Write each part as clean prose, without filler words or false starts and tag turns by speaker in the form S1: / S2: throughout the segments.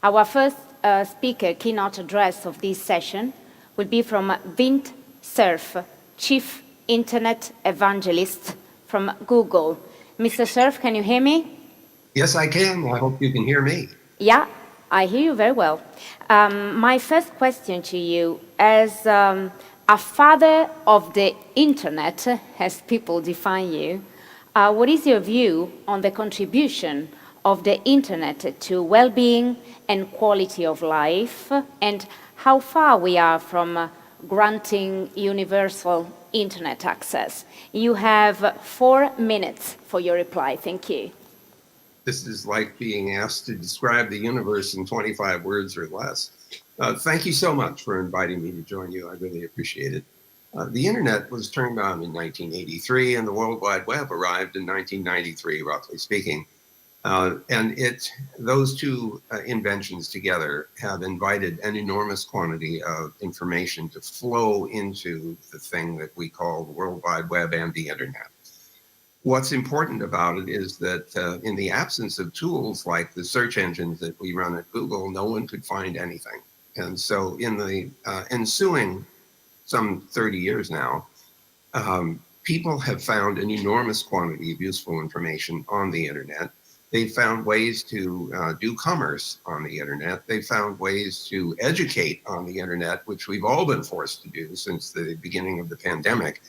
S1: Our first speaker keynote address of this session will be from Vint Cerf, Chief Internet Evangelist from Google. Mr. Cerf, can you hear me?
S2: Yes, I can. I hope you can hear me.
S1: Yeah, I hear you very well. My first question to you, as a father of the internet, as people define you, what is your view on the contribution of the internet to well-being and quality of life, and how far we are from granting universal internet access? You have 4 minutes for your reply. Thank you.
S2: This is like being asked to describe the universe in 25 words or less. Thank you so much for inviting me to join you. I really appreciate it. The internet was turned on in 1983 and the World Wide Web arrived in 1993, roughly speaking. And those two inventions together have invited an enormous quantity of information to flow into the thing that we call the World Wide Web and the internet. What's important about it is that in the absence of tools like the search engines that we run at Google, no one could find anything. And so in the ensuing some 30 years now, people have found an enormous quantity of useful information on the internet. They've found ways to do commerce on the internet. They've found ways to educate on the internet, which we've all been forced to do since the beginning of the pandemic.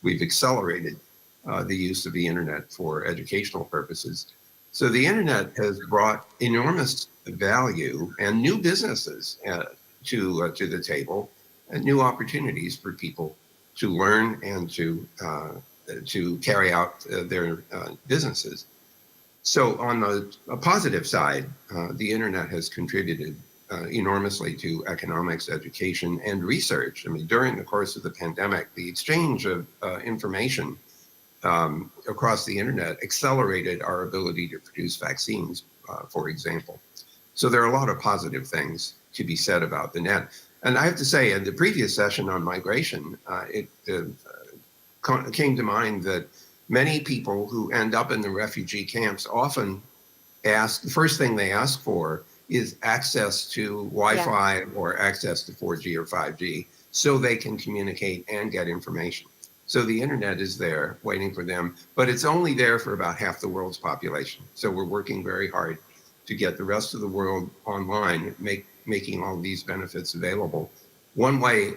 S2: We've accelerated the use of the internet for educational purposes. So the internet has brought enormous value and new businesses to the table, and new opportunities for people to learn and to carry out their businesses. So on a positive side, the internet has contributed enormously to economics, education, and research. I mean, during the course of the pandemic, the exchange of information across the internet accelerated our ability to produce vaccines, for example. So there are a lot of positive things to be said about the net. And I have to say, in the previous session on migration, it came to mind that many people who end up in the refugee camps often the first thing they ask for is access to Wi-Fi or access to 4G or 5G so they can communicate and get information. So the internet is there waiting for them, but it's only there for about half the world's population. So we're working very hard to get the rest of the world online, making all these benefits available. One way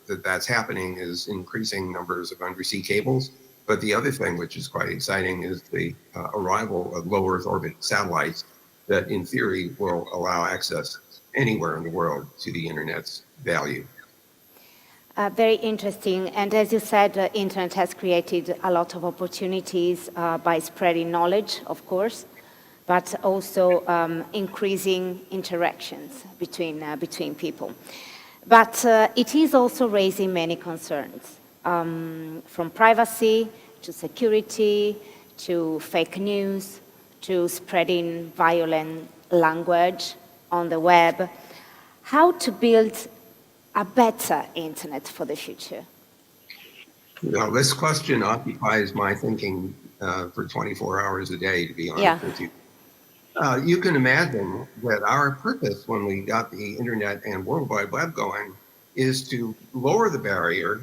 S2: that's happening is increasing numbers of undersea cables. But the other thing, which is quite exciting, is the arrival of low Earth orbit satellites that in theory will allow access anywhere in the world to the internet's value.
S1: Very interesting. And as you said, the internet has created a lot of opportunities by spreading knowledge, of course, but also increasing interactions between people. But it is also raising many concerns, from privacy to security to fake news to spreading violent language on the web. How to build a better internet for the future?
S2: Well, this question occupies my thinking for 24 hours a day, to be honest with you. You can imagine that our purpose when we got the internet and World Wide Web going is to lower the barrier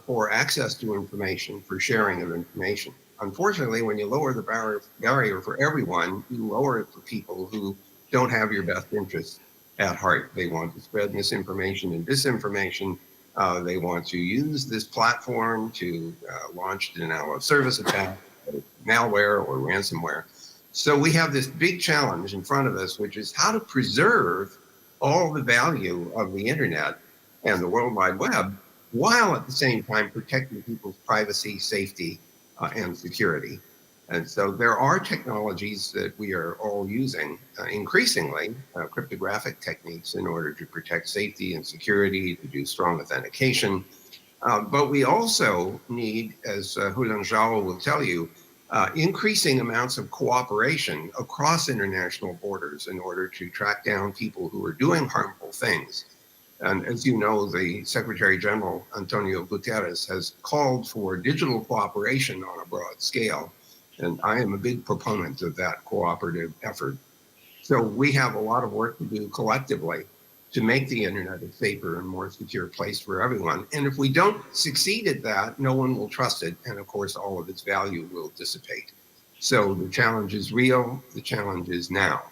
S2: for access to information, for sharing of information. Unfortunately, when you lower the barrier for everyone, you lower it for people who don't have your best interests at heart. They want to spread misinformation and disinformation. They want to use this platform to launch denial of service attacks, malware or ransomware. So we have this big challenge in front of us, which is how to preserve all the value of the internet and the World Wide Web, while at the same time protecting people's privacy, safety, and security. And so there are technologies that we are all using increasingly, cryptographic techniques in order to protect safety and security, to do strong authentication. But we also need, as Hulan Zhao will tell you, increasing amounts of cooperation across international borders in order to track down people who are doing harmful things. And as you know, the Secretary General, Antonio Guterres, has called for digital cooperation on a broad scale. And I am a big proponent of that cooperative effort. So we have a lot of work to do collectively to make the internet a safer and more secure place for everyone. And if we don't succeed at that, no one will trust it. And of course, all of its value will dissipate. So the challenge is real, the challenge is now,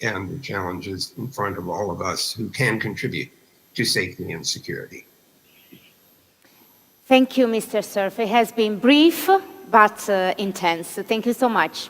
S2: and the challenge is in front of all of us who can contribute to safety and security.
S1: Thank you, Mr. Cerf. It has been brief, but intense. Thank you so much.